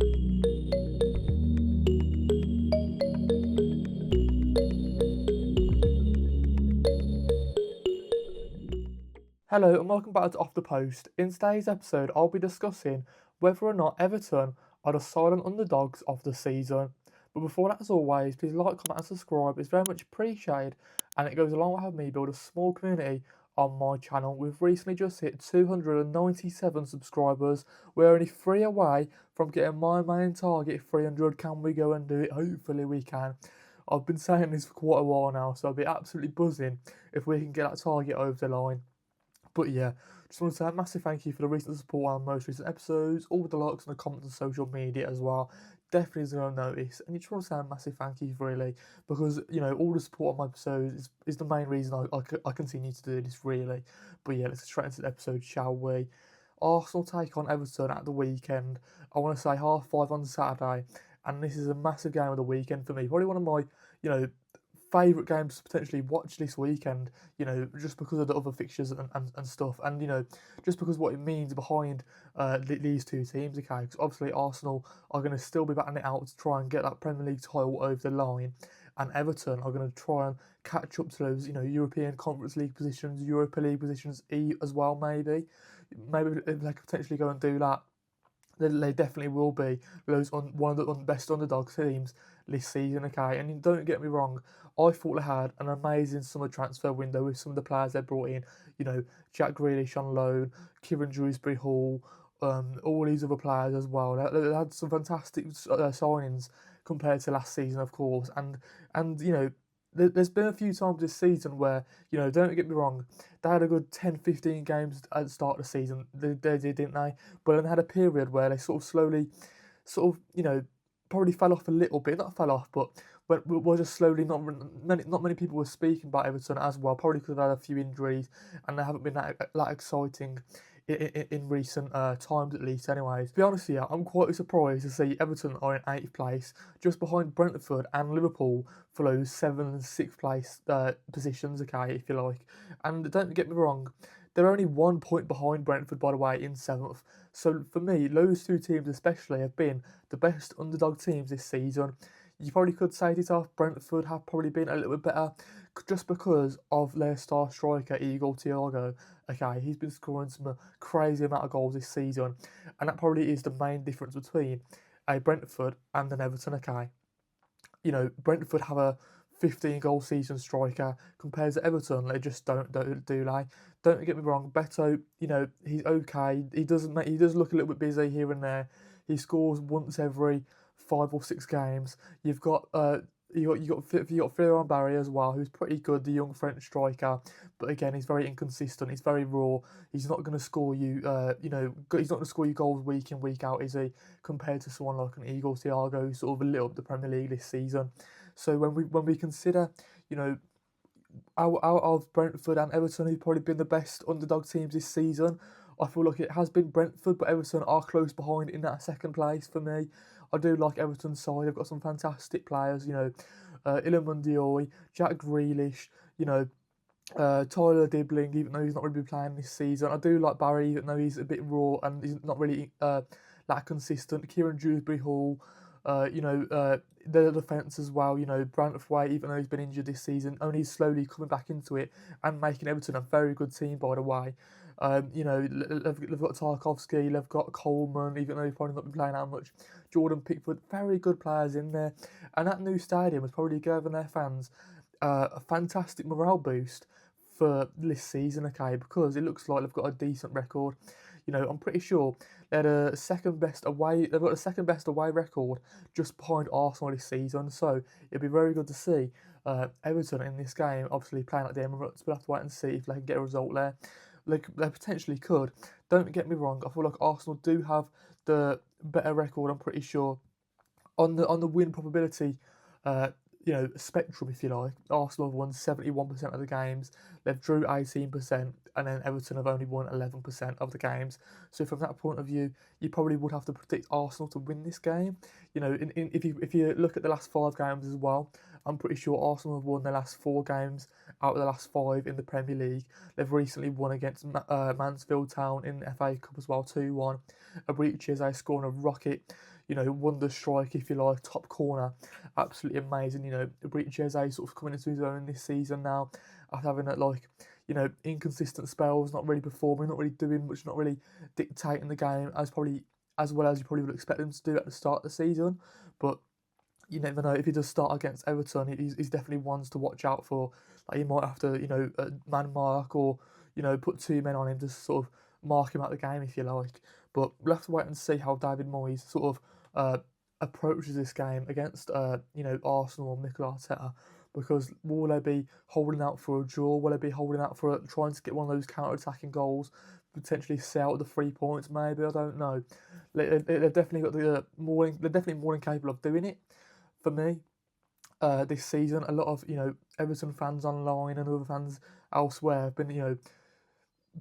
Hello and welcome back to Off the Post. In today's episode, I'll be discussing whether or not Everton are the silent underdogs of the season. But before that, as always, please like, comment, and subscribe. It's very much appreciated, and it goes along with having me build a small community on my channel. We've recently just hit 297 subscribers. We're only 3 away from getting my main target, 300. Can we go and do it? Hopefully, we can. I've been saying this for quite a while now, so I'll be absolutely buzzing if we can get that target over the line. But yeah, just want to say a massive thank you for the recent support on most recent episodes, all the likes and the comments on social media as well. Definitely is going to notice, and you just want to say a massive thank you really, because all the support on my episodes is the main reason I continue to do this really. But yeah, let's get straight into the episode, shall we? Arsenal take on Everton at the weekend. I want to say 5:30 on Saturday, and this is a massive game of the weekend for me. Probably one of my favourite games to potentially watch this weekend, just because of the other fixtures and stuff, and, just because what it means behind these two teams, okay? Because obviously Arsenal are going to still be battling it out to try and get that Premier League title over the line, and Everton are going to try and catch up to those, European Conference League positions, Europa League positions as well, maybe. Maybe if they could potentially go and do that, they definitely will be one of the best underdog teams this season, okay? And don't get me wrong, I thought they had an amazing summer transfer window with some of the players they brought in. Jack Grealish on loan, Kieran Dewsbury Hall, all these other players as well. They had some fantastic signings compared to last season, of course. And there's been a few times this season where, don't get me wrong, they had a good 10, 15 games at the start of the season. They did, didn't they? But then they had a period where they sort of slowly, probably fell off a little bit. Not fell off, but were just slowly, not many people were speaking about Everton as well, probably because they had a few injuries and they haven't been that exciting in recent times, at least anyways. To be honest here, I'm quite surprised to see Everton are in 8th place, just behind Brentford and Liverpool for those 7th and 6th place positions, okay, if you like. And don't get me wrong, they're only 1 point behind Brentford, by the way, in 7th. So for me, those two teams especially have been the best underdog teams this season. You probably could say it off, Brentford have probably been a little bit better just because of their star striker, Igor Thiago. Okay, he's been scoring some crazy amount of goals this season, and that probably is the main difference between a Brentford and an Everton, okay? Brentford have a 15-goal season striker compared to Everton. They just don't do they? Don't get me wrong, Beto, he's okay. He does look a little bit busy here and there. He scores once every 5 or 6 games. You've got Florent Barry as well, who's pretty good, the young French striker. But again, he's very inconsistent. He's very raw. He's not going to score you, he's not going to score you goals week in, week out, is he? Compared to someone like an Igor Thiago, who's sort of lit up the Premier League this season. So when we consider, out of Brentford and Everton, who've probably been the best underdog teams this season, I feel like it has been Brentford, but Everton are close behind in that second place for me. I do like Everton's side. They've got some fantastic players, Iliman Dioi, Jack Grealish, Tyler Dibbling, even though he's not really been playing this season. I do like Barry, even though he's a bit raw and he's not really that consistent. Kieran Dewsbury Hall, the defence as well. Brantwaite, even though he's been injured this season, only slowly coming back into it and making Everton a very good team, by the way. They've got Tarkovsky, they've got Coleman, even though he's probably not been playing that much. Jordan Pickford, very good players in there. And that new stadium has probably given their fans a fantastic morale boost for this season, okay, because it looks like they've got a decent record. I'm pretty sure they've got the second best away record just behind Arsenal this season. So it'd be very good to see Everton in this game, obviously playing at the Emirates. We'll have to wait and see if they can get a result there. They potentially could. Don't get me wrong, I feel like Arsenal do have the better record, I'm pretty sure. On the win probability spectrum, if you like, Arsenal have won 71% of the games, they've drew 18%, and then Everton have only won 11% of the games. So from that point of view, you probably would have to predict Arsenal to win this game. If you look at the last 5 games as well, I'm pretty sure Arsenal have won their last 4 games out of the last 5 in the Premier League. They've recently won against Mansfield Town in the FA Cup as well, 2-1. Abriches scoring a rocket, wonder strike if you like, top corner, absolutely amazing. Abriches sort of coming into his own this season now after having inconsistent spells, not really performing, not really doing much, not really dictating the game as well as you probably would expect them to do at the start of the season. But you never know, if he does start against Everton, he's definitely ones to watch out for. Like, he might have to, man mark, or, put 2 men on him to sort of mark him out the game, if you like. But we'll have to wait and see how David Moyes sort of approaches this game against, Arsenal and Mikel Arteta. Because will they be holding out for a draw? Will they be holding out for trying to get one of those counter-attacking goals, potentially sell the 3 points? Maybe, I don't know. They've definitely got they're definitely more than capable of doing it. For me, this season, a lot of Everton fans online and other fans elsewhere have been a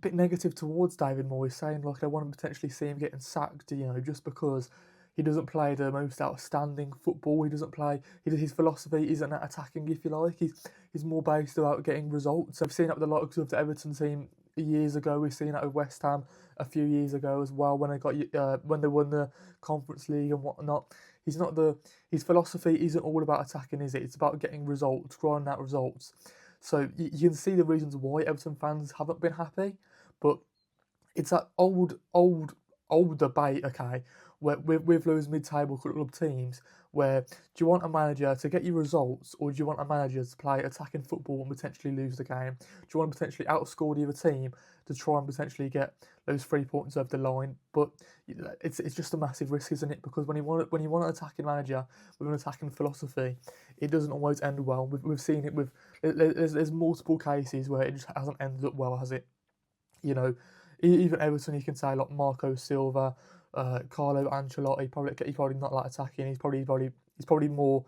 bit negative towards David Moyes, saying like they want to potentially see him getting sacked, just because he doesn't play the most outstanding football. He doesn't play. His philosophy isn't that attacking, if you like. He's more based about getting results. I've seen that with the likes of the Everton team years ago. We've seen that with West Ham a few years ago as well, when they won the Conference League and whatnot. His philosophy isn't all about attacking, is it? It's about getting results, grinding out results. So you can see the reasons why Everton fans haven't been happy, but it's that old debate, okay, where with those mid-table club teams, where do you want a manager to get you results, or do you want a manager to play attacking football and potentially lose the game? Do you want to potentially outscore the other team to try and potentially get those 3 points over the line? But it's just a massive risk, isn't it? Because when you want an attacking manager with an attacking philosophy, it doesn't always end well. We've seen it with there's multiple cases where it just hasn't ended up well, has it? Even Everton, you can say like Marco Silva, Carlo Ancelotti. He's probably not like attacking. He's probably more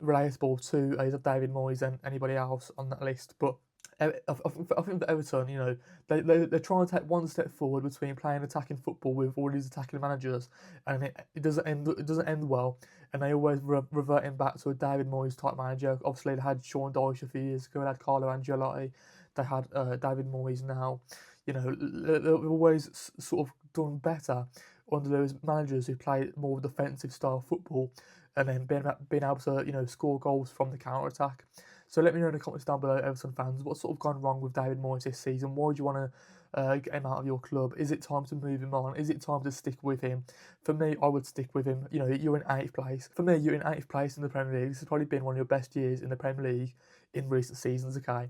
relatable to David Moyes than anybody else on that list. But I think that Everton, they're trying to take one step forward between playing attacking football with all these attacking managers, and it doesn't end well, and they always reverting back to a David Moyes type manager. Obviously, they had Sean Dyche a few years ago. They had Carlo Ancelotti. They had David Moyes now. They've always sort of done better under those managers who play more defensive style football, and then being able to score goals from the counter attack. So let me know in the comments down below, Everton fans, what's sort of gone wrong with David Moyes this season? Why do you want to get him out of your club? Is it time to move him on? Is it time to stick with him? For me, I would stick with him. You're in 8th place. For me, you're in 8th place in the Premier League. This has probably been one of your best years in the Premier League in recent seasons, okay?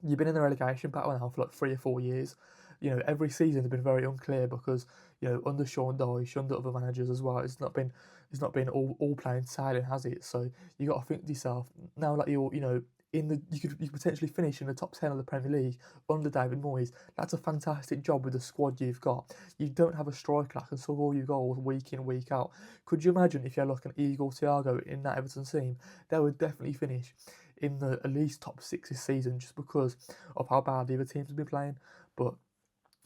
You've been in the relegation battle now for like 3 or 4 years. Every season has been very unclear because under Sean Dyche, under other managers as well, it's not been all plain sailing, has it? So you got to think to yourself now that you're you could potentially finish in the top 10 of the Premier League under David Moyes. That's a fantastic job with the squad you've got. You don't have a striker that can score your goals week in, week out. Could you imagine if you had like an Igor Thiago in that Everton team? They would definitely finish in the at least top 6 this season, just because of how bad the other teams have been playing. But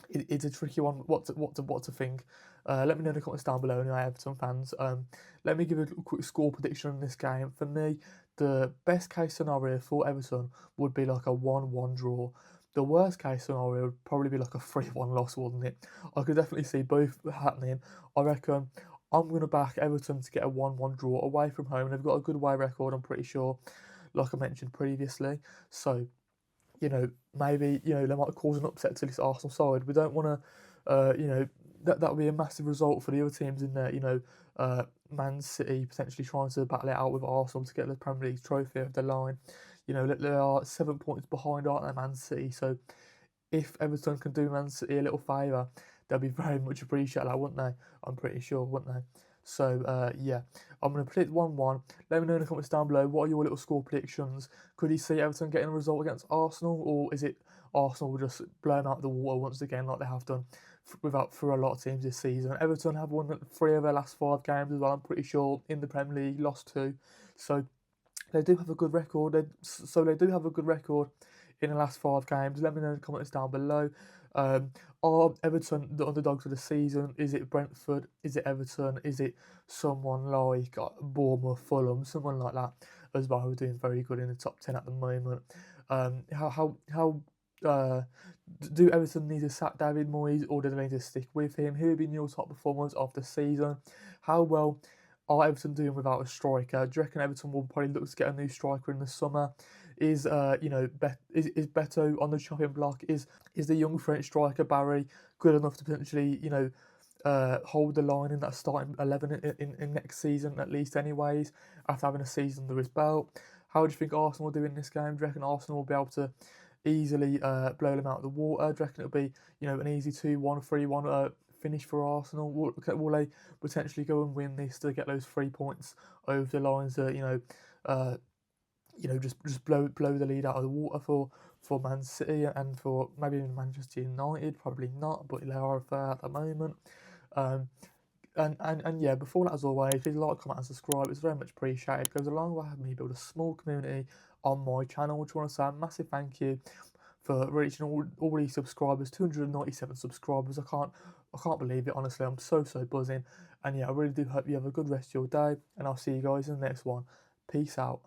it's a tricky one. What to think? Let me know in the comments down below, anyway, Everton fans. Let me give a quick score prediction on this game. For me, the best case scenario for Everton would be like a 1-1 draw. The worst case scenario would probably be like a 3-1 loss, wouldn't it? I could definitely see both happening. I reckon I'm going to back Everton to get a 1-1 draw away from home. They've got a good away record, I'm pretty sure, like I mentioned previously. So maybe, they might cause an upset to this Arsenal side. We don't want to, that would be a massive result for the other teams in there. Man City potentially trying to battle it out with Arsenal to get the Premier League trophy over the line. They are 7 points behind, aren't they, Man City? So if Everton can do Man City a little favour, they'll be very much appreciated that, wouldn't they? I'm pretty sure, wouldn't they? So, yeah, I'm going to predict 1-1. Let me know in the comments down below, what are your little score predictions? Could you see Everton getting a result against Arsenal, or is it Arsenal will just blow them out of the water once again like they have done for a lot of teams this season? Everton have won 3 of their last 5 games as well, I'm pretty sure, in the Premier League, lost 2. So they do have a good record. They do have a good record in the last 5 games. Let me know in the comments down below. Are Everton the underdogs of the season? Is it Brentford? Is it Everton? Is it someone like Bournemouth, Fulham, someone like that as well, who are doing very good in the top 10 at the moment? How uh, do Everton need to sack David Moyes, or do they need to stick with him? Who have been your top performers of the season? How well are Everton doing without a striker? Do you reckon Everton will probably look to get a new striker in the summer? Is is Beto on the chopping block? Is the young French striker Barry good enough to potentially hold the line in that starting 11 in next season at least, anyways, after having a season under his belt? How do you think Arsenal will do in this game? Do you reckon Arsenal will be able to easily blow them out of the water? Do you reckon it'll be an easy 2-1, 3-1 finish for Arsenal? Will they potentially go and win this to get those 3 points over the lines that uh, just blow the lead out of the water for Man City and for maybe even Manchester United? Probably not, but they are fair at the moment. Um, and yeah, before that, as always, please like, comment, and subscribe. It's very much appreciated. It goes a long way helping me build a small community on my channel. Which I want to say a massive thank you for reaching all these subscribers, 297 subscribers. I can't believe it, honestly. I'm so buzzing. And yeah, I really do hope you have a good rest of your day, and I'll see you guys in the next one. Peace out.